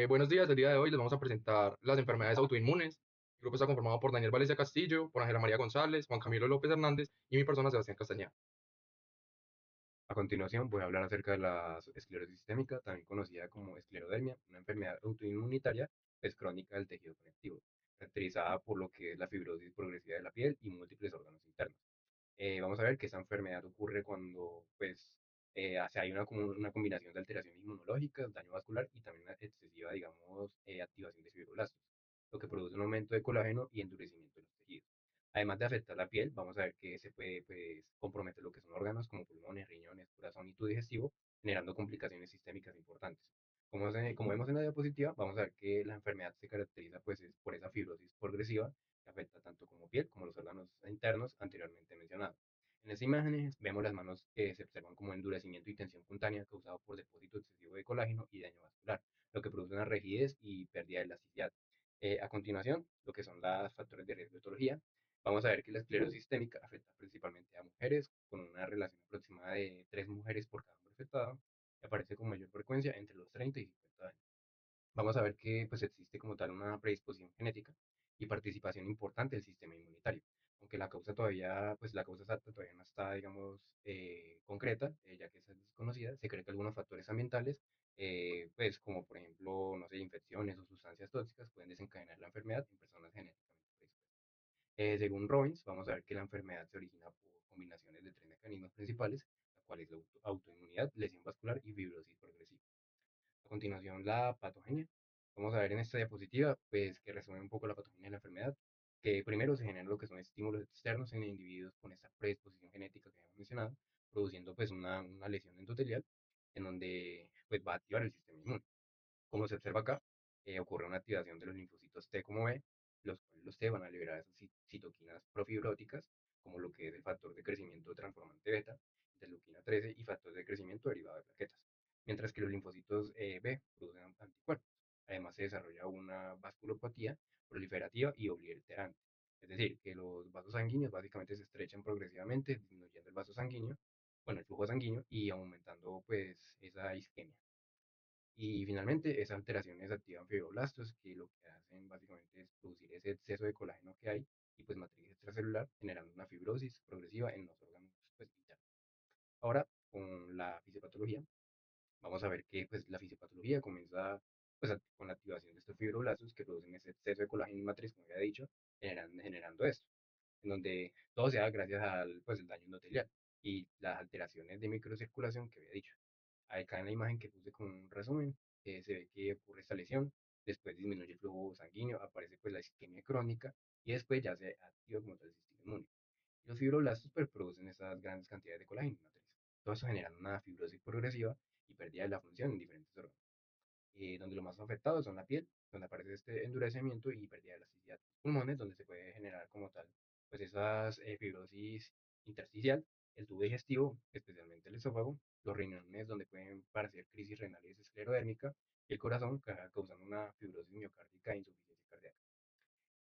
Buenos días, el día de hoy les vamos a presentar las enfermedades autoinmunes. El grupo está conformado por Daniel Valencia Castillo, por Ángela María González, Juan Camilo López Hernández y mi persona Sebastián Castañeda. A continuación, voy a hablar acerca de la esclerosis sistémica, también conocida como esclerodermia, una enfermedad autoinmunitaria es crónica del tejido conectivo, caracterizada por lo que es la fibrosis progresiva de la piel y múltiples órganos internos. Vamos a ver que esta enfermedad ocurre cuando hay una combinación de alteraciones inmunológicas, daño vascular y también una excesiva, digamos, activación de fibroblastos, lo que produce un aumento de colágeno y endurecimiento de los tejidos. Además de afectar la piel, vamos a ver que se puede pues, comprometer lo que son órganos como pulmones, riñones, corazón y tubo digestivo, generando complicaciones sistémicas importantes. Como vemos en la diapositiva, vamos a ver que la enfermedad se caracteriza por esa fibrosis progresiva que afecta tanto como piel como los órganos internos anteriormente mencionados. En estas imágenes vemos las manos que se observan como endurecimiento y tensión cutánea causado por depósito excesivo de colágeno y daño vascular, lo que produce una rigidez y pérdida de elasticidad. A continuación, lo que son los factores de riesgo de etología, vamos a ver que la esclerosis sistémica afecta principalmente a mujeres, con una relación aproximada de 3 mujeres por cada hombre afectado, y aparece con mayor frecuencia entre los 30 y 50 años. Vamos a ver que pues, existe como tal una predisposición genética y participación importante del sistema inmunitario. Aunque la causa exacta todavía no está, digamos, concreta, ya que es desconocida, se cree que algunos factores ambientales, pues como por ejemplo, no sé, infecciones o sustancias tóxicas pueden desencadenar la enfermedad en personas genéticamente predispuestas. Según Robbins, vamos a ver que la enfermedad se origina por combinaciones de tres mecanismos principales, la cual es la autoinmunidad, lesión vascular y fibrosis progresiva. A continuación, la patogenia. Vamos a ver en esta diapositiva, pues, que resume un poco la patogenia de la enfermedad, que primero se generan lo que son estímulos externos en individuos con esta predisposición genética que hemos mencionado, produciendo pues una lesión endotelial en donde pues va a activar el sistema inmune. Como se observa acá, ocurre una activación de los linfocitos T como B, los cuales los T van a liberar esas citoquinas profibróticas, como lo que es el factor de crecimiento transformante beta, interleuquina 13 y factor de crecimiento derivado de plaquetas, mientras que los linfocitos B producen anticuerpos. Además, se desarrolla una vasculopatía proliferativa y obliterante, es decir, que los vasos sanguíneos básicamente se estrechan progresivamente, disminuyendo el vaso sanguíneo, bueno, el flujo sanguíneo y aumentando pues esa isquemia. Y finalmente, esas alteraciones activan fibroblastos, que lo que hacen básicamente es producir ese exceso de colágeno que hay y pues matriz extracelular, generando una fibrosis progresiva en los órganos pues, internos. Ahora, con la fisiopatología, vamos a ver que pues, la fisiopatología comienza pues, con la activación de estos fibroblastos que producen ese exceso de colágeno en matriz, como ya he dicho, generando esto, en donde todo se da gracias al pues, el daño endotelial y las alteraciones de microcirculación que había dicho. Acá en la imagen que puse con un resumen, se ve que ocurre esta lesión, después disminuye el flujo sanguíneo, aparece pues la isquemia crónica y después ya se activa como tal el sistema inmune. Los fibroblastos pues, producen esas grandes cantidades de colágeno en la matriz. Todo eso genera una fibrosis progresiva y pérdida de la función en diferentes órganos, donde los más afectados son la piel, donde aparece este endurecimiento y pérdida de elasticidad. Pulmones, donde se puede generar como tal, pues esas fibrosis intersticial, el tubo digestivo, especialmente el esófago, los riñones, donde pueden parecer crisis renales esclerodérmica, y el corazón, causando una fibrosis miocárdica e insuficiencia cardíaca.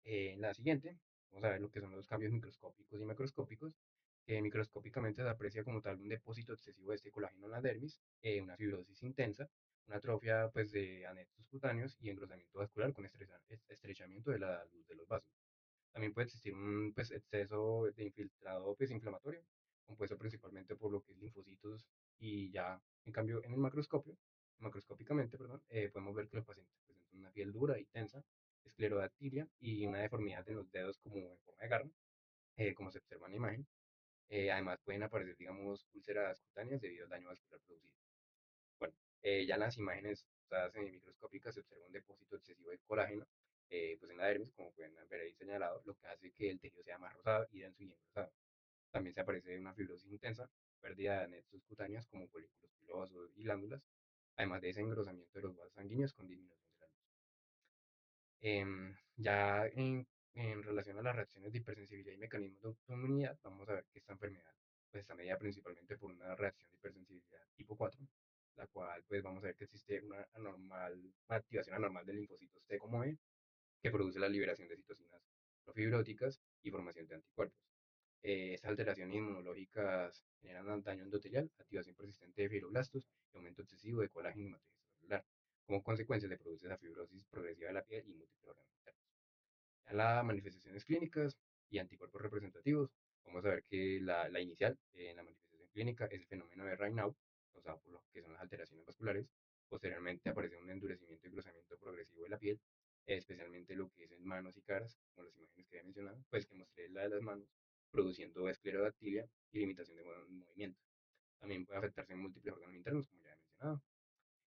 En la siguiente, vamos a ver lo que son los cambios microscópicos y macroscópicos. Microscópicamente se aprecia como tal un depósito excesivo de este colágeno en la dermis, una fibrosis intensa, una atrofia pues, de anexos cutáneos y engrosamiento vascular con estrechamiento de la luz de los vasos. También puede existir un pues, exceso de infiltrado pues, inflamatorio, compuesto principalmente por lo que es linfocitos y ya, en cambio, en el macroscópicamente, perdón, podemos ver que los pacientes presentan una piel dura y tensa, esclerodactilia y una deformidad en los dedos como en forma de garra, como se observa en la imagen. Además pueden aparecer, digamos, úlceras cutáneas debido al daño vascular producido. Bueno, ya en las imágenes usadas en microscópicas se observa un depósito excesivo de colágeno, pues en la dermis, como pueden ver ahí señalado, lo que hace que el tejido sea más rosado y denso y engrosado. También se aparece una fibrosis intensa, pérdida de anexos cutáneos como folículos pilosos y glándulas, además de ese engrosamiento de los vasos sanguíneos con disminución de la luz. Ya en relación a las reacciones de hipersensibilidad y mecanismos de autoinmunidad, vamos a ver que esta enfermedad pues, está medida principalmente por una reacción de hipersensibilidad tipo 4, la cual pues vamos a ver que existe una activación anormal de linfocitos T como E, que produce la liberación de citocinas profibróticas y formación de anticuerpos. Estas alteraciones inmunológicas generan daño endotelial, activación persistente de fibroblastos y aumento excesivo de colágeno y matriz celular. Como consecuencia se produce esa fibrosis progresiva de la piel y múltiples órganos internos. Ya las manifestaciones clínicas y anticuerpos representativos, vamos a ver que la inicial en la manifestación clínica es el fenómeno de Raynaud, causado por lo que son las alteraciones vasculares. Posteriormente aparece un endurecimiento y engrosamiento progresivo de la piel, especialmente lo que es en manos y caras, como las imágenes que había mencionado, pues que mostré la de las manos, produciendo esclerodactilia y limitación de movimiento. También puede afectarse en múltiples órganos internos, como ya he mencionado.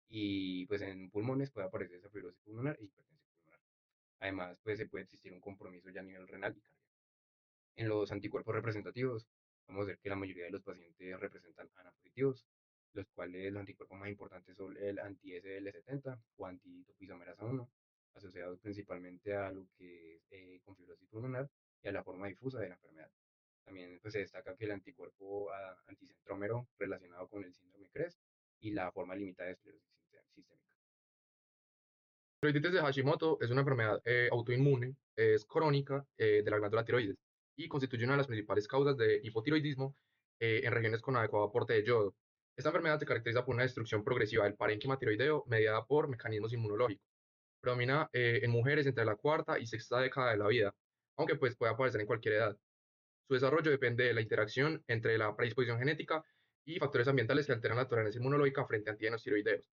Y pues en pulmones puede aparecer esa fibrosis pulmonar e hipertensión pulmonar. Además, pues se puede existir un compromiso ya a nivel renal y cardíaco. En los anticuerpos representativos, vamos a ver que la mayoría de los pacientes representan ANA positivos, los cuales los anticuerpos más importantes son el anti-SL70 o anti-topoisomerasa 1, asociados principalmente a lo que es con fibrosis pulmonar y a la forma difusa de la enfermedad. También pues, se destaca que el anticuerpo anticentrómero relacionado con el síndrome CRES y la forma limitada de esclerosis sistémica. Tiroiditis de Hashimoto es una enfermedad autoinmune, es crónica de la glándula tiroides y constituye una de las principales causas de hipotiroidismo en regiones con adecuado aporte de yodo. Esta enfermedad se caracteriza por una destrucción progresiva del parénquima tiroideo mediada por mecanismos inmunológicos. Predomina en mujeres entre la cuarta y sexta década de la vida, aunque pues puede aparecer en cualquier edad. Su desarrollo depende de la interacción entre la predisposición genética y factores ambientales que alteran la tolerancia inmunológica frente a antígenos tiroideos.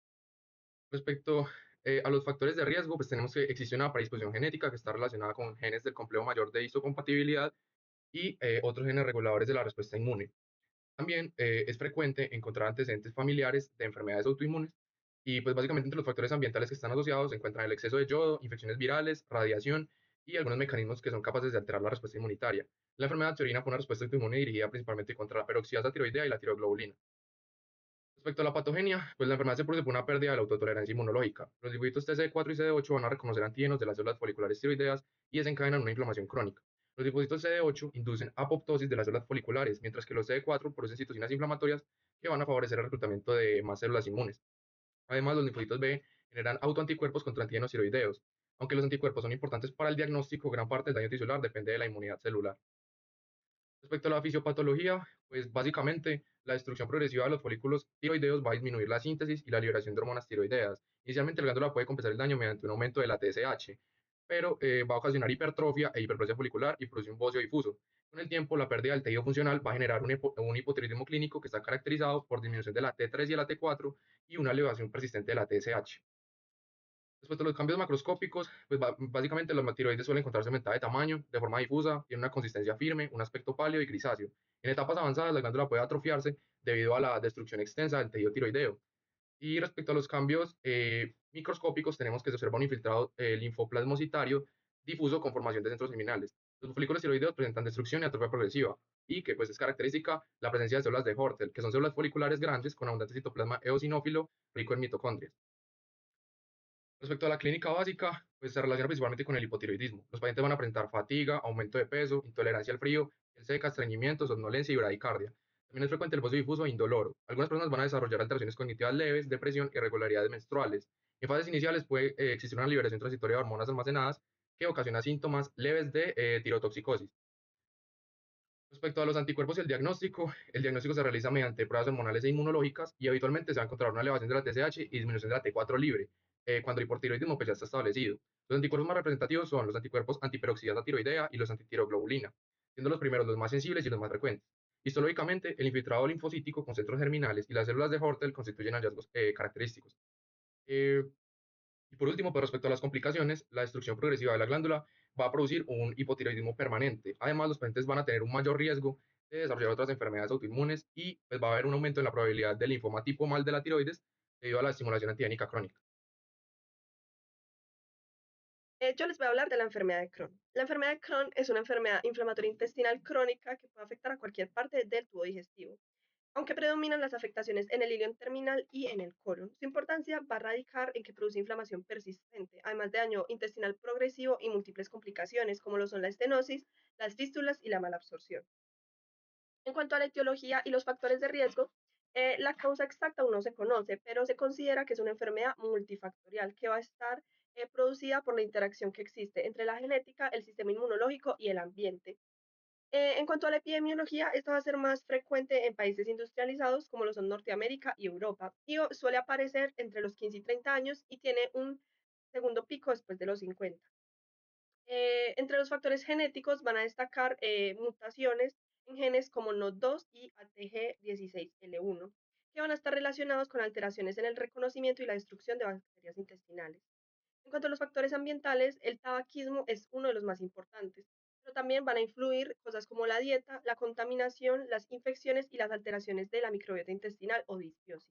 Respecto a los factores de riesgo, pues tenemos que existe una predisposición genética que está relacionada con genes del complejo mayor de histocompatibilidad y otros genes reguladores de la respuesta inmune. También es frecuente encontrar antecedentes familiares de enfermedades autoinmunes y pues básicamente entre los factores ambientales que están asociados se encuentran el exceso de yodo, infecciones virales, radiación y algunos mecanismos que son capaces de alterar la respuesta inmunitaria. La enfermedad se origina por una respuesta autoinmune dirigida principalmente contra la peroxidasa tiroidea y la tiroglobulina. Respecto a la patogenia, pues la enfermedad se produce por una pérdida de la autotolerancia inmunológica. Los linfocitos TCD4 y CD8 van a reconocer antígenos de las células foliculares tiroideas y desencadenan una inflamación crónica. Los linfocitos CD8 inducen apoptosis de las células foliculares, mientras que los CD4 producen citocinas inflamatorias que van a favorecer el reclutamiento de más células inmunes. Además, los linfocitos B generan autoanticuerpos contra antígenos tiroideos. Aunque los anticuerpos son importantes para el diagnóstico, gran parte del daño tisular depende de la inmunidad celular. Respecto a la fisiopatología, pues básicamente la destrucción progresiva de los folículos tiroideos va a disminuir la síntesis y la liberación de hormonas tiroideas. Inicialmente la glándula puede compensar el daño mediante un aumento de la TSH, pero va a ocasionar hipertrofia e hiperplasia folicular y producir un bocio difuso. Con el tiempo, la pérdida del tejido funcional va a generar un hipotiroidismo clínico que está caracterizado por disminución de la T3 y la T4 y una elevación persistente de la TSH. Respecto a los cambios macroscópicos, pues básicamente los tiroides suelen encontrarse aumentada de tamaño, de forma difusa, tienen una consistencia firme, un aspecto pálido y grisáceo. En etapas avanzadas, la glándula puede atrofiarse debido a la destrucción extensa del tejido tiroideo. Y respecto a los cambios microscópicos, tenemos que se observa un infiltrado linfoplasmocitario difuso con formación de centros seminales. Los folículos tiroideos presentan destrucción y atrofia progresiva, y que pues es característica la presencia de células de Hortel, que son células foliculares grandes con abundante citoplasma eosinófilo rico en mitocondrias. Respecto a la clínica básica, pues se relaciona principalmente con el hipotiroidismo. Los pacientes van a presentar fatiga, aumento de peso, intolerancia al frío, piel seca, estreñimiento, somnolencia y bradicardia. También es frecuente el bocio difuso e indoloro. Algunas personas van a desarrollar alteraciones cognitivas leves, depresión, irregularidades menstruales. En fases iniciales puede existir una liberación transitoria de hormonas almacenadas que ocasiona síntomas leves de tirotoxicosis. Respecto a los anticuerpos y el diagnóstico se realiza mediante pruebas hormonales e inmunológicas y habitualmente se va a encontrar una elevación de la TSH y disminución de la T4 libre, cuando el hipotiroidismo pues, ya está establecido. Los anticuerpos más representativos son los anticuerpos antiperoxidasa tiroidea y los antitiroglobulina, siendo los primeros los más sensibles y los más frecuentes. Histológicamente, el infiltrado linfocítico con centros germinales y las células de Hortel constituyen hallazgos característicos. Eh, y por último, pues respecto a las complicaciones, la destrucción progresiva de la glándula va a producir un hipotiroidismo permanente. Además, los pacientes van a tener un mayor riesgo de desarrollar otras enfermedades autoinmunes y pues, va a haber un aumento en la probabilidad de linfoma tipo mal de la tiroides debido a la estimulación antigénica crónica. Yo les voy a hablar de la enfermedad de Crohn. La enfermedad de Crohn es una enfermedad inflamatoria intestinal crónica que puede afectar a cualquier parte del tubo digestivo, aunque predominan las afectaciones en el ilion terminal y en el colon. Su importancia va a radicar en que produce inflamación persistente, además de daño intestinal progresivo y múltiples complicaciones, como lo son la estenosis, las fístulas y la malabsorción. En cuanto a la etiología y los factores de riesgo, la causa exacta aún no se conoce, pero se considera que es una enfermedad multifactorial que va a estar producida por la interacción que existe entre la genética, el sistema inmunológico y el ambiente. En cuanto a la epidemiología, esta va a ser más frecuente en países industrializados como lo son Norteamérica y Europa, y suele aparecer entre los 15 y 30 años y tiene un segundo pico después de los 50. Entre los factores genéticos van a destacar mutaciones en genes como NOD2 y ATG16L1, que van a estar relacionados con alteraciones en el reconocimiento y la destrucción de bacterias intestinales. En cuanto a los factores ambientales, el tabaquismo es uno de los más importantes, pero también van a influir cosas como la dieta, la contaminación, las infecciones y las alteraciones de la microbiota intestinal o disbiosis.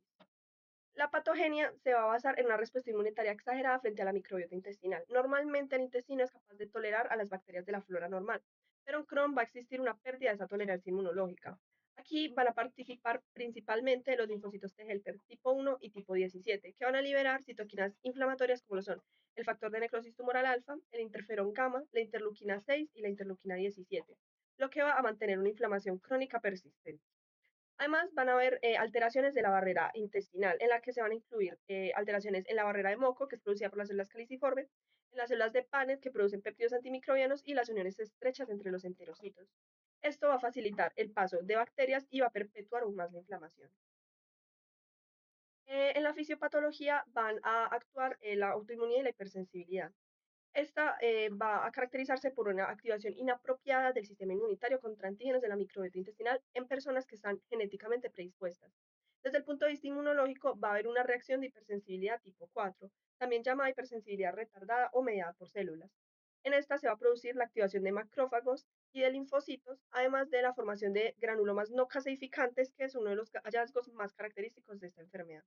La patogenia se va a basar en una respuesta inmunitaria exagerada frente a la microbiota intestinal. Normalmente el intestino es capaz de tolerar a las bacterias de la flora normal, pero en Crohn va a existir una pérdida de esa tolerancia inmunológica. Aquí van a participar principalmente los linfocitos T helper tipo 1 y tipo 17, que van a liberar citoquinas inflamatorias como lo son el factor de necrosis tumoral alfa, el interferón gamma, la interleuquina 6 y la interleuquina 17, lo que va a mantener una inflamación crónica persistente. Además, van a haber alteraciones de la barrera intestinal, en la que se van a incluir alteraciones en la barrera de moco, que es producida por las células caliciformes, en las células de Paneth, que producen péptidos antimicrobianos, y las uniones estrechas entre los enterocitos. Esto va a facilitar el paso de bacterias y va a perpetuar aún más la inflamación. En la fisiopatología van a actuar la autoinmunidad y la hipersensibilidad. Esta va a caracterizarse por una activación inapropiada del sistema inmunitario contra antígenos de la microbiota intestinal en personas que están genéticamente predispuestas. Desde el punto de vista inmunológico, va a haber una reacción de hipersensibilidad tipo 4, también llamada hipersensibilidad retardada o mediada por células. En esta se va a producir la activación de macrófagos y de linfocitos, además de la formación de granulomas no caseificantes, que es uno de los hallazgos más característicos de esta enfermedad.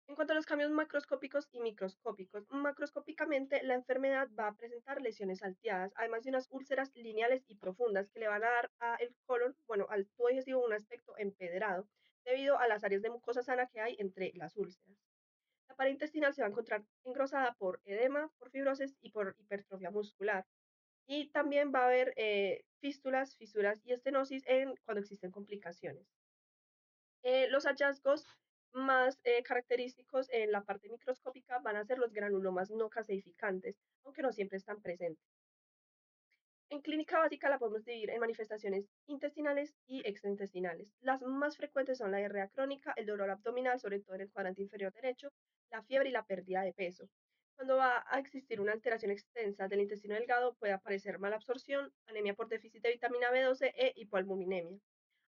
En cuanto a los cambios macroscópicos y microscópicos, macroscópicamente la enfermedad va a presentar lesiones salteadas, además de unas úlceras lineales y profundas que le van a dar al colon, bueno, al tubo digestivo un aspecto empedrado, debido a las áreas de mucosa sana que hay entre las úlceras. La pared intestinal se va a encontrar engrosada por edema, por fibrosis y por hipertrofia muscular. Y también va a haber fístulas, fisuras y estenosis cuando existen complicaciones. Los hallazgos más característicos en la parte microscópica van a ser los granulomas no caseificantes, aunque no siempre están presentes. En clínica básica la podemos dividir en manifestaciones intestinales y extraintestinales. Las más frecuentes son la diarrea crónica, el dolor abdominal, sobre todo en el cuadrante inferior derecho, la fiebre y la pérdida de peso. Cuando va a existir una alteración extensa del intestino delgado, puede aparecer malabsorción, anemia por déficit de vitamina B12 e hipoalbuminemia.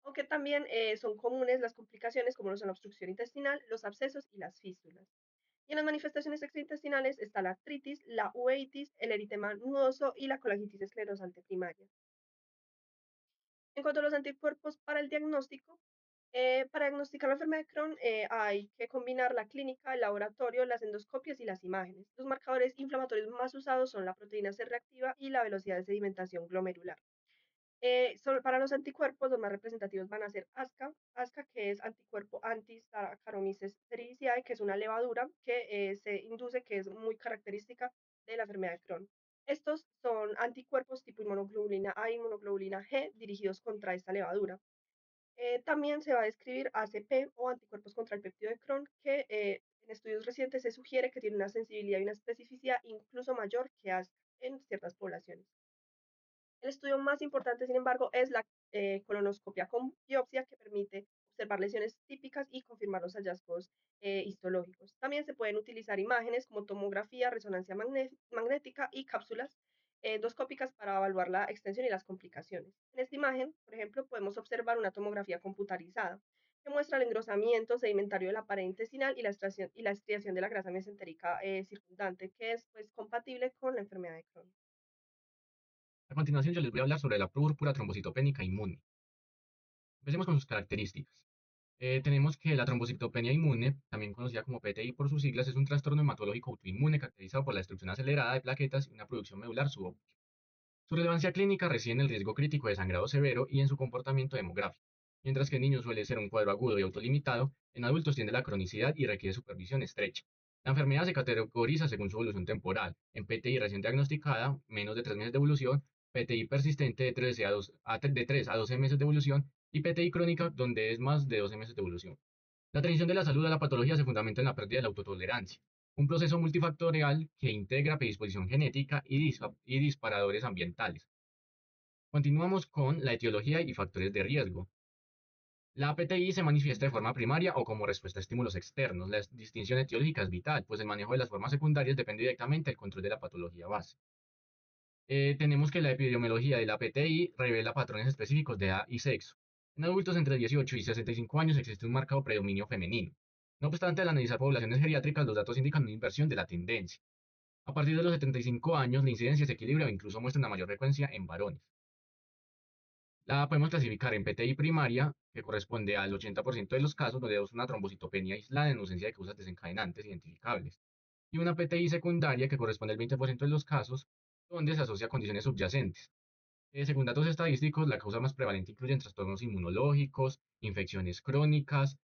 Aunque también son comunes las complicaciones como lo son la obstrucción intestinal, los abscesos y las fístulas. Y en las manifestaciones extraintestinales está la artritis, la uveitis, el eritema nudoso y la colangitis esclerosante primaria. En cuanto a los anticuerpos para el diagnóstico, para diagnosticar la enfermedad de Crohn hay que combinar la clínica, el laboratorio, las endoscopias y las imágenes. Los marcadores inflamatorios más usados son la proteína C reactiva y la velocidad de sedimentación glomerular. Solo para los anticuerpos, los más representativos van a ser ASCA, que es anticuerpo anti-Saccharomyces cerevisiae, que es una levadura que se induce, que es muy característica de la enfermedad de Crohn. Estos son anticuerpos tipo inmunoglobulina A y inmunoglobulina G dirigidos contra esta levadura. También se va a describir ACP o anticuerpos contra el péptido de Crohn, que en estudios recientes se sugiere que tiene una sensibilidad y una especificidad incluso mayor que ASCA en ciertas poblaciones. El estudio más importante, sin embargo, es la colonoscopia con biopsia, que permite observar lesiones típicas y confirmar los hallazgos histológicos. También se pueden utilizar imágenes como tomografía, resonancia magnética y cápsulas endoscópicas para evaluar la extensión y las complicaciones. En esta imagen, por ejemplo, podemos observar una tomografía computarizada que muestra el engrosamiento sedimentario de la pared intestinal y la estriación de la grasa mesentérica circundante, que es pues, compatible con la enfermedad de Crohn. A continuación, yo les voy a hablar sobre la púrpura trombocitopénica inmune. Empecemos con sus características. Tenemos que la trombocitopenia inmune, también conocida como PTI por sus siglas, es un trastorno hematológico autoinmune caracterizado por la destrucción acelerada de plaquetas y una producción medular subóptica. Su relevancia clínica reside en el riesgo crítico de sangrado severo y en su comportamiento demográfico. Mientras que en niños suele ser un cuadro agudo y autolimitado, en adultos tiende a la cronicidad y requiere supervisión estrecha. La enfermedad se categoriza según su evolución temporal. En PTI recién diagnosticada, menos de 3 meses de evolución; PTI persistente de 3 a 12 meses de evolución; y PTI crónica, donde es más de 12 meses de evolución. La transición de la salud a la patología se fundamenta en la pérdida de la autotolerancia, un proceso multifactorial que integra predisposición genética y disparadores ambientales. Continuamos con la etiología y factores de riesgo. La PTI se manifiesta de forma primaria o como respuesta a estímulos externos. La distinción etiológica es vital, pues el manejo de las formas secundarias depende directamente del control de la patología base. Tenemos que la epidemiología de la PTI revela patrones específicos de edad y sexo. En adultos entre 18 y 65 años existe un marcado predominio femenino. No obstante, al analizar poblaciones geriátricas, los datos indican una inversión de la tendencia. A partir de los 75 años, la incidencia se equilibra o incluso muestra una mayor frecuencia en varones. La podemos clasificar en PTI primaria, que corresponde al 80% de los casos donde es una trombocitopenia aislada en ausencia de causas desencadenantes identificables, y una PTI secundaria, que corresponde al 20% de los casos donde se asocia a condiciones subyacentes. Según datos estadísticos, la causa más prevalente incluye trastornos inmunológicos, infecciones crónicas,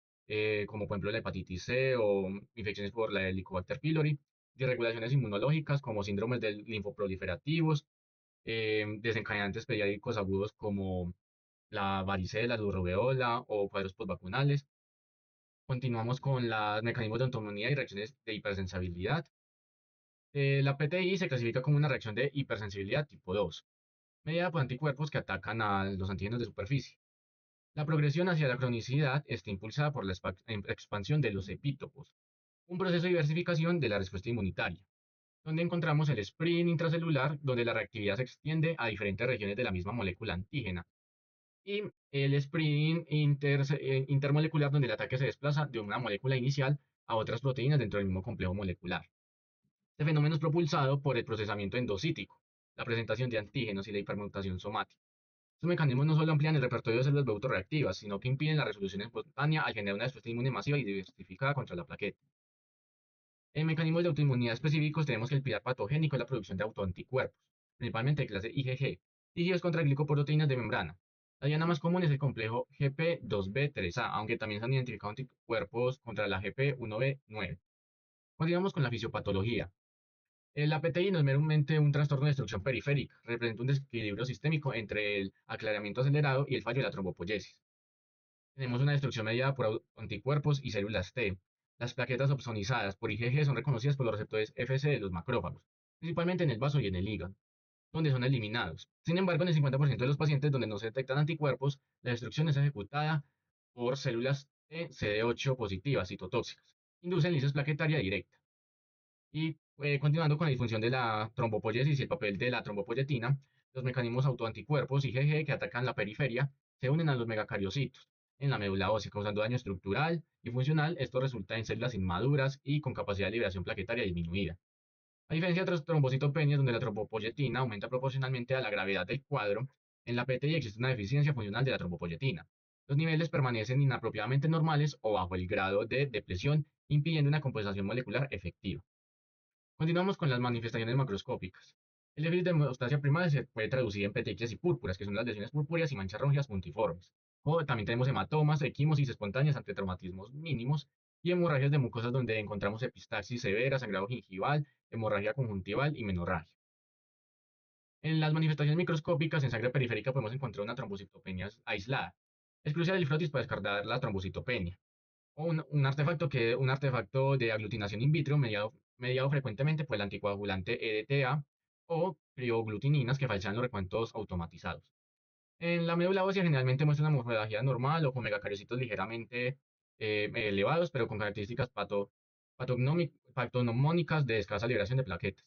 como por ejemplo la hepatitis C o infecciones por la Helicobacter pylori, disregulaciones inmunológicas como síndromes del linfoproliferativos, desencadenantes pediátricos agudos como la varicela, la rubeola o cuadros postvacunales. Continuamos con los mecanismos de autonomía y reacciones de hipersensibilidad. La PTI se clasifica como una reacción de hipersensibilidad tipo 2, mediada por anticuerpos que atacan a los antígenos de superficie. La progresión hacia la cronicidad está impulsada por la expansión de los epítopos, un proceso de diversificación de la respuesta inmunitaria, donde encontramos el sprint intracelular, donde la reactividad se extiende a diferentes regiones de la misma molécula antígena, y el sprint intermolecular, donde el ataque se desplaza de una molécula inicial a otras proteínas dentro del mismo complejo molecular. Este fenómeno es propulsado por el procesamiento endocítico, la presentación de antígenos y la hipermutación somática. Estos mecanismos no solo amplían el repertorio de células B autorreactivas, sino que impiden la resolución espontánea al generar una respuesta inmune masiva y diversificada contra la plaqueta. En mecanismos de autoinmunidad específicos tenemos que el pilar patogénico es la producción de autoanticuerpos, principalmente de clase IgG, dirigidos contra glicoproteínas de membrana. La diana más común es el complejo GP2B3A, aunque también se han identificado anticuerpos contra la GP1B9. Continuamos con la fisiopatología. La PTI no es meramente un trastorno de destrucción periférica, representa un desequilibrio sistémico entre el aclaramiento acelerado y el fallo de la trombopoyesis. Tenemos una destrucción mediada por anticuerpos y células T. Las plaquetas opsonizadas por IgG son reconocidas por los receptores Fc de los macrófagos, principalmente en el vaso y en el hígado, donde son eliminados. Sin embargo, en el 50% de los pacientes donde no se detectan anticuerpos, la destrucción es ejecutada por células T CD8 positivas citotóxicas. Inducen lisis plaquetaria directa. Y continuando con la disfunción de la trombopoyesis y el papel de la trombopoyetina, los mecanismos autoanticuerpos IgG que atacan la periferia se unen a los megacariocitos en la médula ósea, causando daño estructural y funcional. Esto resulta en células inmaduras y con capacidad de liberación plaquetaria disminuida. A diferencia de otras trombocitopenias, donde la trombopoyetina aumenta proporcionalmente a la gravedad del cuadro, en la PTI existe una deficiencia funcional de la trombopoyetina. Los niveles permanecen inapropiadamente normales o bajo el grado de depresión, impidiendo una compensación molecular efectiva. Continuamos con las manifestaciones macroscópicas. El déficit de hemostasia primaria se puede traducir en petequias y púrpuras, que son las lesiones purpúreas y manchas rojas puntiformes. O también tenemos hematomas, equimosis espontáneas ante traumatismos mínimos y hemorragias de mucosas donde encontramos epistaxis severa, sangrado gingival, hemorragia conjuntival y menorragia. En las manifestaciones microscópicas en sangre periférica podemos encontrar una trombocitopenia aislada. Es crucial el frotis para descartar la trombocitopenia o un artefacto de aglutinación in vitro mediado frecuentemente por el anticoagulante EDTA o crioglutininas que falsean los recuentos automatizados. En la médula ósea generalmente muestra una morfología normal o con megacariocitos ligeramente elevados, pero con características patognomónicas de escasa liberación de plaquetas.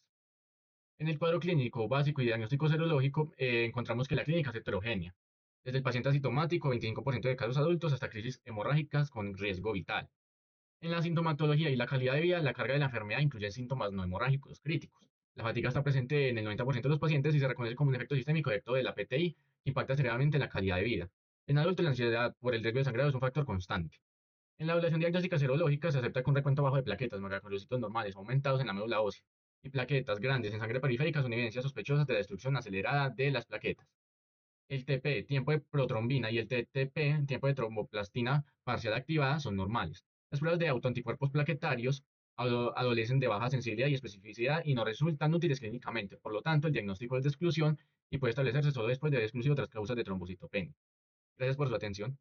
En el cuadro clínico básico y diagnóstico serológico encontramos que la clínica es heterogénea, desde el paciente asintomático, 25% de casos adultos, hasta crisis hemorrágicas con riesgo vital. En la sintomatología y la calidad de vida, la carga de la enfermedad incluye síntomas no hemorrágicos críticos. La fatiga está presente en el 90% de los pacientes y se reconoce como un efecto sistémico directo de la PTI que impacta seriamente en la calidad de vida. En adultos, la ansiedad por el riesgo de sangrado es un factor constante. En la evaluación diagnóstica serológica se acepta que un recuento bajo de plaquetas, megacaricitos normales aumentados en la médula ósea y plaquetas grandes en sangre periférica son evidencias sospechosas de la destrucción acelerada de las plaquetas. El TP, tiempo de protrombina, y el TTP, tiempo de tromboplastina parcial activada, son normales. Las pruebas de autoanticuerpos plaquetarios adolecen de baja sensibilidad y especificidad y no resultan útiles clínicamente. Por lo tanto, el diagnóstico es de exclusión y puede establecerse solo después de haber excluido otras causas de trombocitopenia. Gracias por su atención.